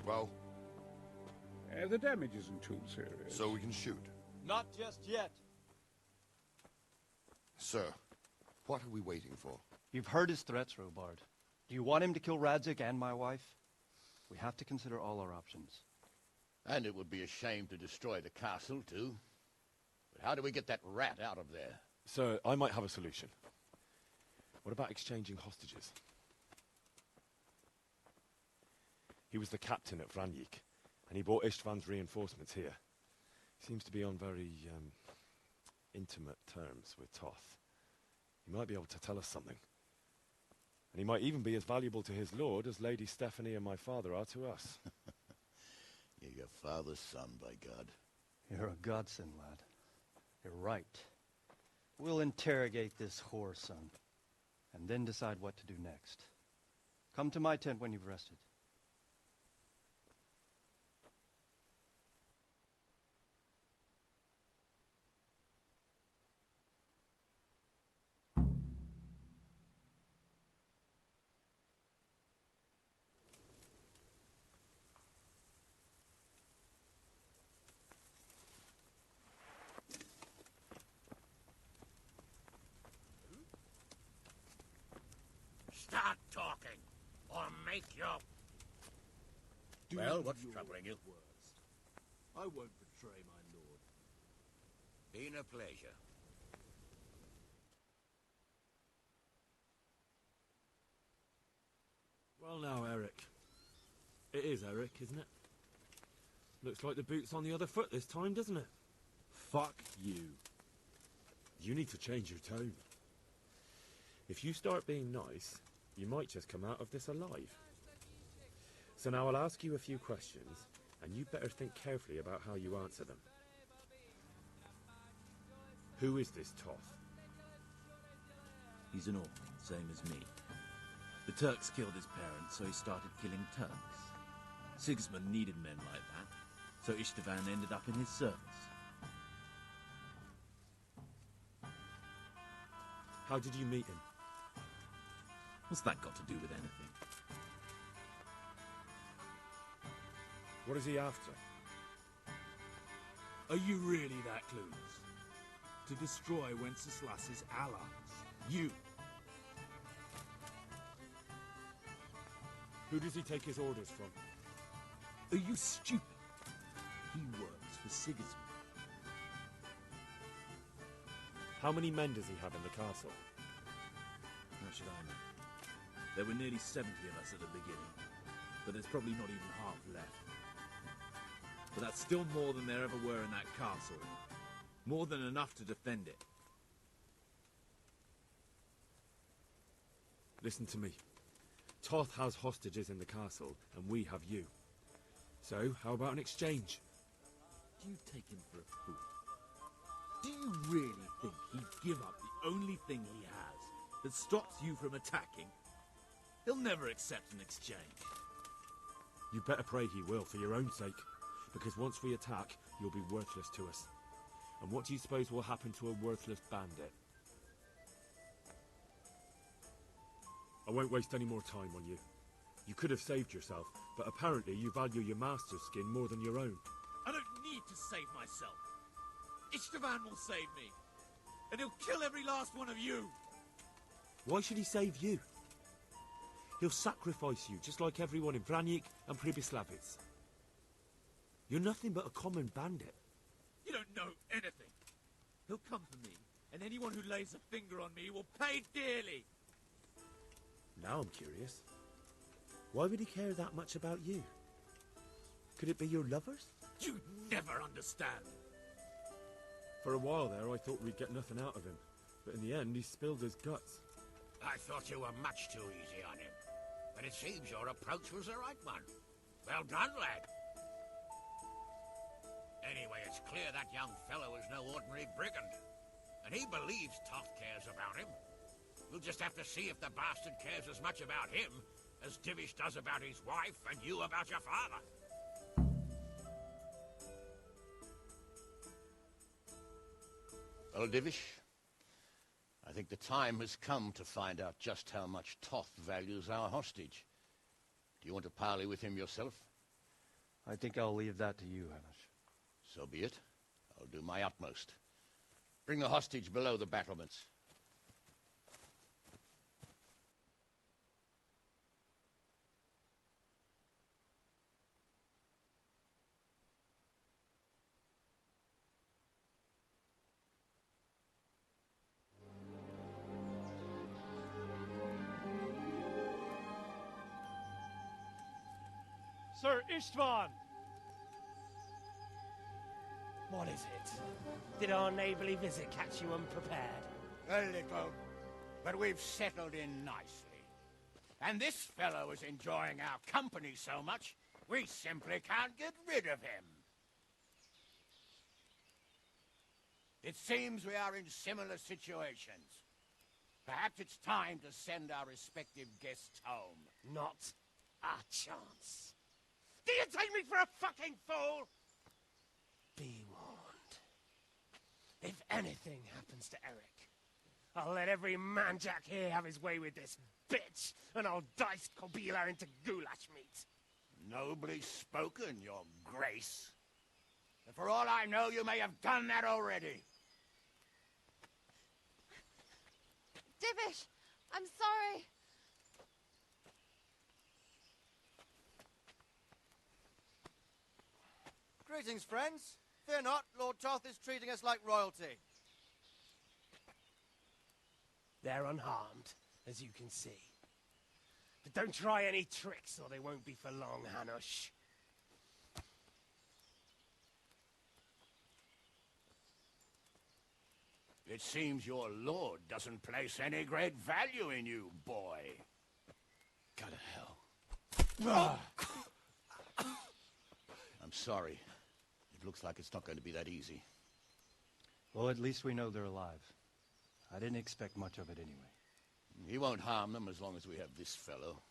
Well? The damage isn't too serious. So we can shoot. Not just yet. Sir, what are we waiting for? You've heard his threats, Robard. Do you want him to kill Radzig and my wife? We have to consider all our options. And it would be a shame to destroy the castle, too. But how do we get that rat out of there? Sir, I might have a solution. What about exchanging hostages? He was the captain at Vranyik, and he brought Istvan's reinforcements here. He seems to be on very, intimate terms with Toth. He might be able to tell us something. And he might even be as valuable to his lord as Lady Stephanie and my father are to us. You're your father's son, by God. You're a godsend, lad. You're right. We'll interrogate this whore, son, and then decide what to do next. Come to my tent when you've rested. Start talking, or make your... Well, what's troubling you? Worst. I won't betray my lord. Been a pleasure. Well now, Eric. It is Eric, isn't it? Looks like the boot's on the other foot this time, doesn't it? Fuck you. You need to change your tone. If you start being nice, you might just come out of this alive. So now I'll ask you a few questions, and you better think carefully about how you answer them. Who is this Toth? He's an orphan, same as me. The Turks killed his parents, so he started killing Turks. Sigismund needed men like that, so Istvan ended up in his service. How did you meet him? What's that got to do with anything? What is he after? Are you really that clueless? To destroy Wenceslas's allies. You! Who does he take his orders from? Are you stupid? He works for Sigismund. How many men does he have in the castle? How should I know? There were nearly 70 of us at the beginning, but there's probably not even half left. But that's still more than there ever were in that castle. More than enough to defend it. Listen to me. Toth has hostages in the castle, and we have you. So, how about an exchange? Do you take him for a fool? Do you really think he'd give up the only thing he has that stops you from attacking? He'll never accept an exchange. You better pray he will, for your own sake. Because once we attack, you'll be worthless to us. And what do you suppose will happen to a worthless bandit? I won't waste any more time on you. You could have saved yourself, but apparently you value your master's skin more than your own. I don't need to save myself. Istvan will save me. And he'll kill every last one of you. Why should he save you? He'll sacrifice you, just like everyone in Vranyik and Pribyslavitz. You're nothing but a common bandit. You don't know anything. He'll come for me, and anyone who lays a finger on me will pay dearly. Now I'm curious. Why would he care that much about you? Could it be your lovers? You'd never understand. For a while there, I thought we'd get nothing out of him. But in the end, he spilled his guts. I thought you were much too easy on him. But it seems your approach was the right one. Well done, lad. Anyway, it's clear that young fellow is no ordinary brigand. And he believes Toth cares about him. We'll just have to see if the bastard cares as much about him as Divish does about his wife and you about your father. Well, Divish, I think the time has come to find out just how much Toth values our hostage. Do you want to parley with him yourself? I think I'll leave that to you, Hamish. So be it. I'll do my utmost. Bring the hostage below the battlements. Sir Istvan! What is it? Did our neighborly visit catch you unprepared? A little, but we've settled in nicely. And this fellow is enjoying our company so much, we simply can't get rid of him. It seems we are in similar situations. Perhaps it's time to send our respective guests home. Not a chance. Do you take me for a fucking fool? Be warned. If anything happens to Eric, I'll let every manjack here have his way with this bitch, and I'll dice Kobila into goulash meat. Nobly spoken, your grace. And for all I know, you may have done that already. Divish, I'm sorry. Greetings, friends. Fear not, Lord Toth is treating us like royalty. They're unharmed, as you can see. But don't try any tricks, or they won't be for long, Hanush. It seems your lord doesn't place any great value in you, boy. Go to hell. I'm sorry. It looks like it's not going to be that easy. Well, at least we know they're alive. I didn't expect much of it anyway. He won't harm them as long as we have this fellow.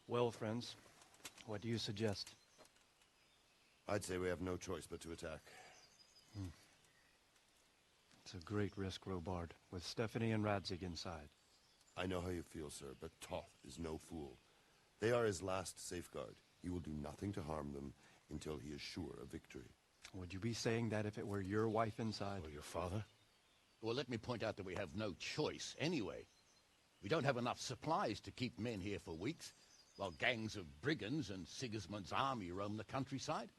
Well, friends, what do you suggest? I'd say we have no choice but to attack. It's a great risk, Robard, with Stephanie and Radzig inside. I know how you feel, sir, but Toth is no fool. They are his last safeguard. He will do nothing to harm them until he is sure of victory. Would you be saying that if it were your wife inside? Or your father? Well, let me point out that we have no choice anyway. We don't have enough supplies to keep men here for weeks, while gangs of brigands and Sigismund's army roam the countryside.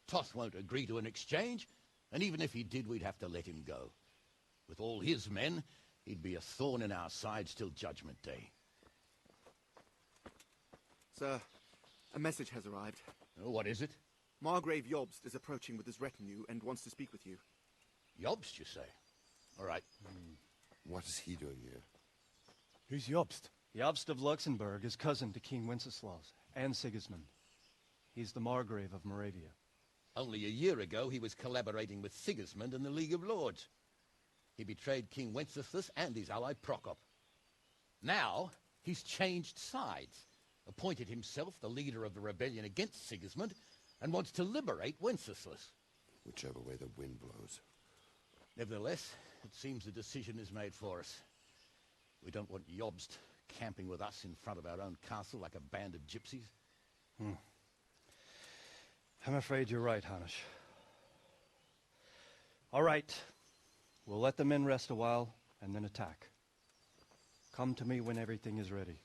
Toth won't agree to an exchange, and even if he did, we'd have to let him go. With all his men, he'd be a thorn in our sides till Judgment Day. Sir, a message has arrived. Oh, what is it? Margrave Jobst is approaching with his retinue and wants to speak with you. Jobst, you say? All right. What is he doing here? Who's Jobst? Jobst of Luxembourg is cousin to King Wenceslaus and Sigismund. He's the Margrave of Moravia. Only a year ago, he was collaborating with Sigismund and the League of Lords. He betrayed King Wenceslas and his ally Prokop. Now, he's changed sides, appointed himself the leader of the rebellion against Sigismund, and wants to liberate Wenceslas. Whichever way the wind blows. Nevertheless, it seems the decision is made for us. We don't want Jobst camping with us in front of our own castle like a band of gypsies. I'm afraid you're right, Hanush. All right. We'll let the men rest a while and then attack. Come to me when everything is ready.